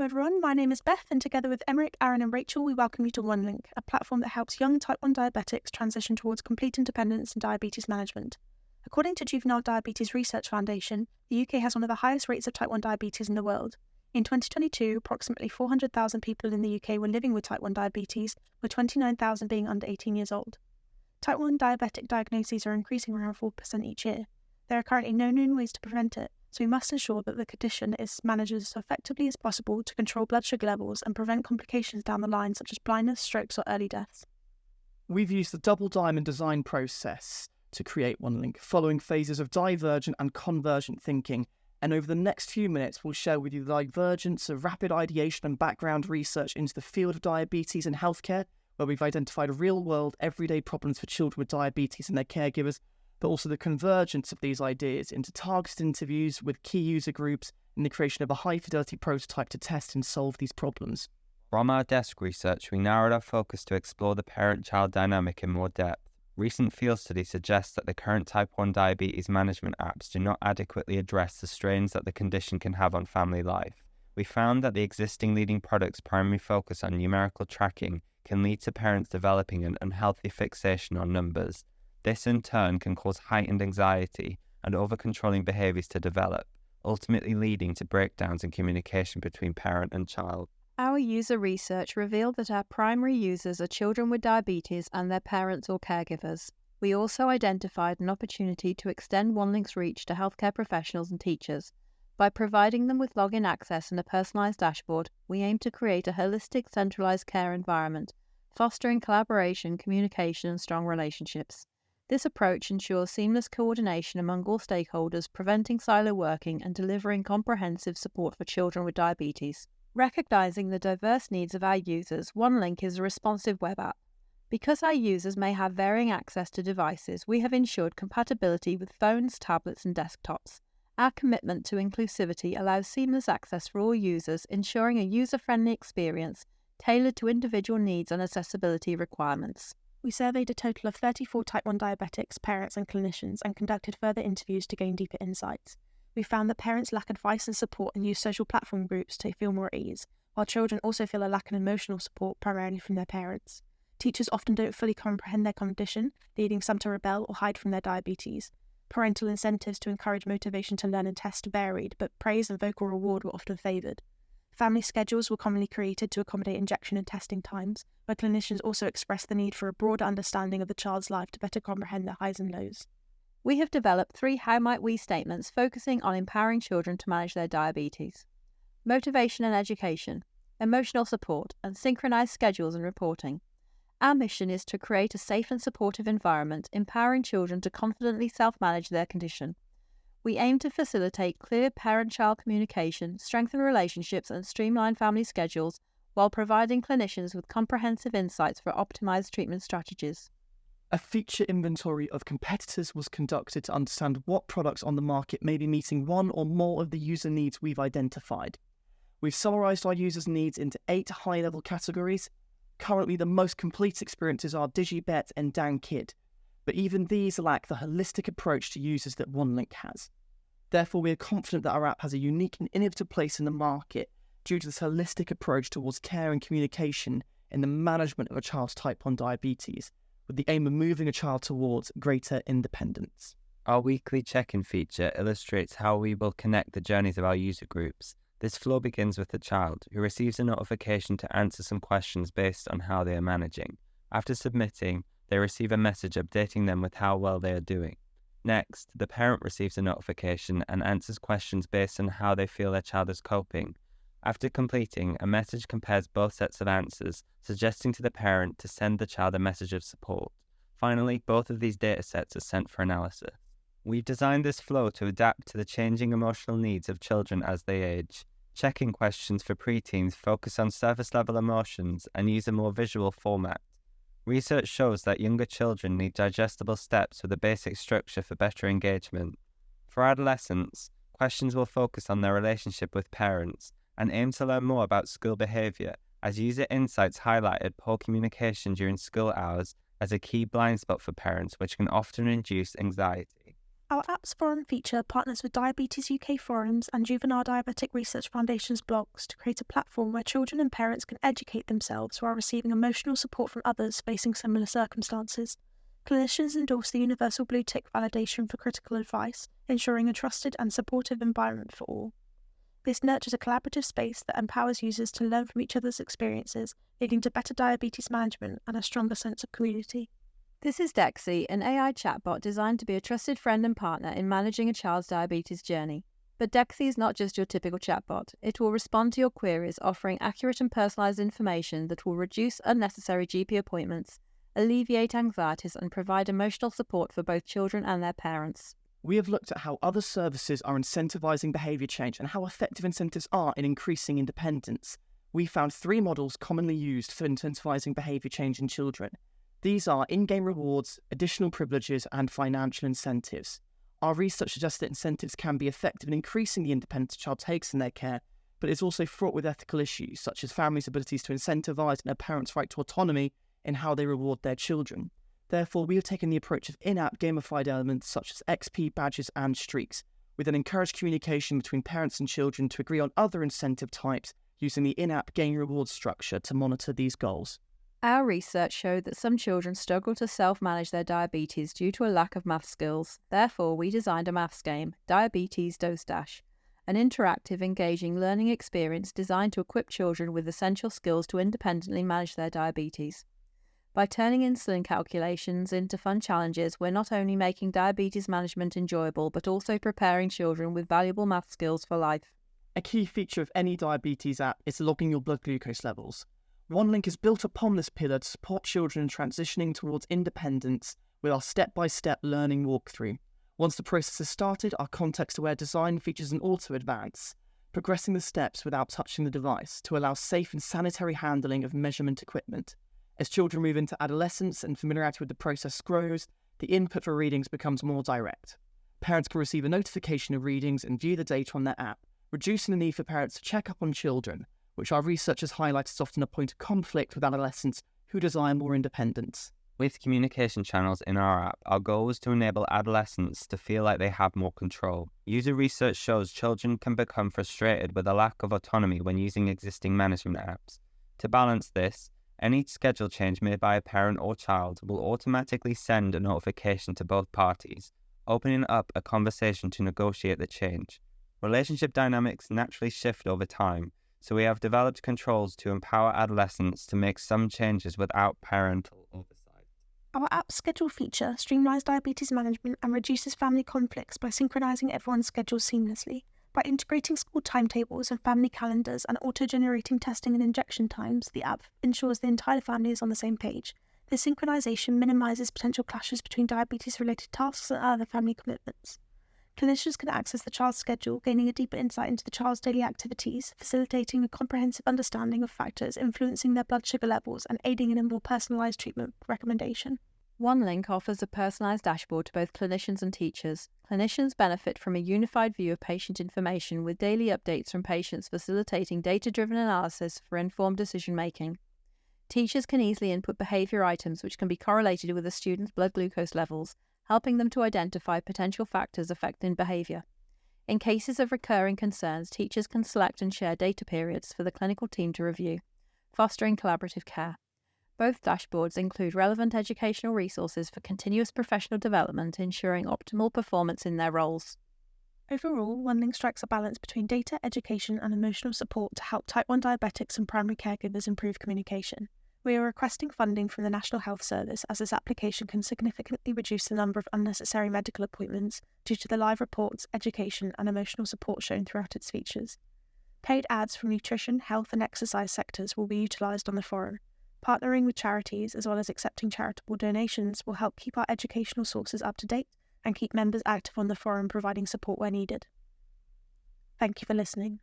everyone. My name is Beth, and together with Emeric, Aaron, and Rachel, we welcome you to OneLink, a platform that helps young type 1 diabetics transition towards complete independence in diabetes management. According to Juvenile Diabetes Research Foundation, the UK has one of the highest rates of type 1 diabetes in the world. In 2022, approximately 400,000 people in the UK were living with type 1 diabetes, with 29,000 being under 18 years old. Type 1 diabetic diagnoses are increasing around 4% each year. There are currently no known ways to prevent it, so we must ensure that the condition is managed as effectively as possible to control blood sugar levels and prevent complications down the line such as blindness, strokes or early deaths. We've used the double diamond design process to create OneLink, following phases of divergent and convergent thinking, and over the next few minutes we'll share with you the divergence of rapid ideation and background research into the field of diabetes and healthcare, where we've identified real-world, everyday problems for children with diabetes and their caregivers, but also the convergence of these ideas into targeted interviews with key user groups and the creation of a high-fidelity prototype to test and solve these problems. From our desk research, we narrowed our focus to explore the parent-child dynamic in more depth. Recent field studies suggest that the current type 1 diabetes management apps do not adequately address the strains that the condition can have on family life. We found that the existing leading products' primary focus on numerical tracking can lead to parents developing an unhealthy fixation on numbers. This in turn can cause heightened anxiety and over-controlling behaviours to develop, ultimately leading to breakdowns in communication between parent and child. Our user research revealed that our primary users are children with diabetes and their parents or caregivers. We also identified an opportunity to extend OneLink's reach to healthcare professionals and teachers. By providing them with login access and a personalised dashboard, we aim to create a holistic, centralised care environment, fostering collaboration, communication and strong relationships. This approach ensures seamless coordination among all stakeholders, preventing silo working and delivering comprehensive support for children with diabetes. Recognising the diverse needs of our users, OneLink is a responsive web app. Because our users may have varying access to devices, we have ensured compatibility with phones, tablets and desktops. Our commitment to inclusivity allows seamless access for all users, ensuring a user-friendly experience tailored to individual needs and accessibility requirements. We surveyed a total of 34 type 1 diabetics, parents and clinicians, and conducted further interviews to gain deeper insights. We found that parents lack advice and support and use social platform groups to feel more at ease, while children also feel a lack of emotional support primarily from their parents. Teachers often don't fully comprehend their condition, leading some to rebel or hide from their diabetes. Parental incentives to encourage motivation to learn and test varied, but praise and vocal reward were often favoured. Family schedules were commonly created to accommodate injection and testing times, where clinicians also expressed the need for a broader understanding of the child's life to better comprehend their highs and lows. We have developed 3 How Might We statements focusing on empowering children to manage their diabetes. Motivation and education, emotional support, and synchronised schedules and reporting. Our mission is to create a safe and supportive environment, empowering children to confidently self-manage their condition. We aim to facilitate clear parent-child communication, strengthen relationships and streamline family schedules, while providing clinicians with comprehensive insights for optimised treatment strategies. A feature inventory of competitors was conducted to understand what products on the market may be meeting one or more of the user needs we've identified. We've summarised our users' needs into 8 high-level categories. Currently, the most complete experiences are DigiBet and DownKid, but even these lack the holistic approach to users that OneLink has. Therefore, we are confident that our app has a unique and innovative place in the market due to this holistic approach towards care and communication in the management of a child's type 1 diabetes, with the aim of moving a child towards greater independence. Our weekly check-in feature illustrates how we will connect the journeys of our user groups. This flow begins with the child, who receives a notification to answer some questions based on how they are managing. After submitting, they receive a message updating them with how well they are doing. Next, the parent receives a notification and answers questions based on how they feel their child is coping. After completing, a message compares both sets of answers, suggesting to the parent to send the child a message of support. Finally, both of these data sets are sent for analysis. We've designed this flow to adapt to the changing emotional needs of children as they age. Check-in questions for preteens focus on surface-level emotions and use a more visual format. Research shows that younger children need digestible steps with a basic structure for better engagement. For adolescents, questions will focus on their relationship with parents and aim to learn more about school behaviour, as user insights highlighted poor communication during school hours as a key blind spot for parents, which can often induce anxiety. Our Apps Forum feature partners with Diabetes UK forums and Juvenile Diabetic Research Foundation's blogs to create a platform where children and parents can educate themselves while receiving emotional support from others facing similar circumstances. Clinicians endorse the Universal Blue Tick validation for critical advice, ensuring a trusted and supportive environment for all. This nurtures a collaborative space that empowers users to learn from each other's experiences, leading to better diabetes management and a stronger sense of community. This is Dexy, an AI chatbot designed to be a trusted friend and partner in managing a child's diabetes journey. But Dexy is not just your typical chatbot. It will respond to your queries, offering accurate and personalised information that will reduce unnecessary GP appointments, alleviate anxieties, and provide emotional support for both children and their parents. We have looked at how other services are incentivising behaviour change and how effective incentives are in increasing independence. We found 3 models commonly used for incentivising behaviour change in children. These are in-game rewards, additional privileges, and financial incentives. Our research suggests that incentives can be effective in increasing the independence a child takes in their care, but it's also fraught with ethical issues, such as families' abilities to incentivise and a parent's right to autonomy in how they reward their children. Therefore, we have taken the approach of in-app gamified elements such as XP badges and streaks, with an encouraged communication between parents and children to agree on other incentive types using the in-app game reward structure to monitor these goals. Our research showed that some children struggle to self-manage their diabetes due to a lack of math skills. Therefore, we designed a maths game, Diabetes Dose Dash, an interactive, engaging learning experience designed to equip children with essential skills to independently manage their diabetes. By turning insulin calculations into fun challenges, we're not only making diabetes management enjoyable, but also preparing children with valuable math skills for life. A key feature of any diabetes app is logging your blood glucose levels. OneLink is built upon this pillar to support children transitioning towards independence with our step-by-step learning walkthrough. Once the process is started, our context-aware design features an auto-advance, progressing the steps without touching the device to allow safe and sanitary handling of measurement equipment. As children move into adolescence and familiarity with the process grows, the input for readings becomes more direct. Parents can receive a notification of readings and view the data on their app, reducing the need for parents to check up on children, which our research has highlighted is often a point of conflict with adolescents who desire more independence. With communication channels in our app, our goal was to enable adolescents to feel like they have more control. User research shows children can become frustrated with a lack of autonomy when using existing management apps. To balance this, any schedule change made by a parent or child will automatically send a notification to both parties, opening up a conversation to negotiate the change. Relationship dynamics naturally shift over time, so we have developed controls to empower adolescents to make some changes without parental oversight. Our app schedule feature streamlines diabetes management and reduces family conflicts by synchronizing everyone's schedules seamlessly. By integrating school timetables and family calendars and auto-generating testing and injection times, the app ensures the entire family is on the same page. This synchronization minimizes potential clashes between diabetes-related tasks and other family commitments. Clinicians can access the child's schedule, gaining a deeper insight into the child's daily activities, facilitating a comprehensive understanding of factors influencing their blood sugar levels and aiding in a more personalized treatment recommendation. OneLink offers a personalised dashboard to both clinicians and teachers. Clinicians benefit from a unified view of patient information with daily updates from patients facilitating data-driven analysis for informed decision-making. Teachers can easily input behaviour items which can be correlated with a student's blood glucose levels, helping them to identify potential factors affecting behaviour. In cases of recurring concerns, teachers can select and share data periods for the clinical team to review, fostering collaborative care. Both dashboards include relevant educational resources for continuous professional development, ensuring optimal performance in their roles. Overall, OneLink strikes a balance between data, education, and emotional support to help type 1 diabetics and primary caregivers improve communication. We are requesting funding from the National Health Service as this application can significantly reduce the number of unnecessary medical appointments due to the live reports, education, and emotional support shown throughout its features. Paid ads from nutrition, health, and exercise sectors will be utilised on the forum. Partnering with charities as well as accepting charitable donations will help keep our educational sources up to date and keep members active on the forum, providing support where needed. Thank you for listening.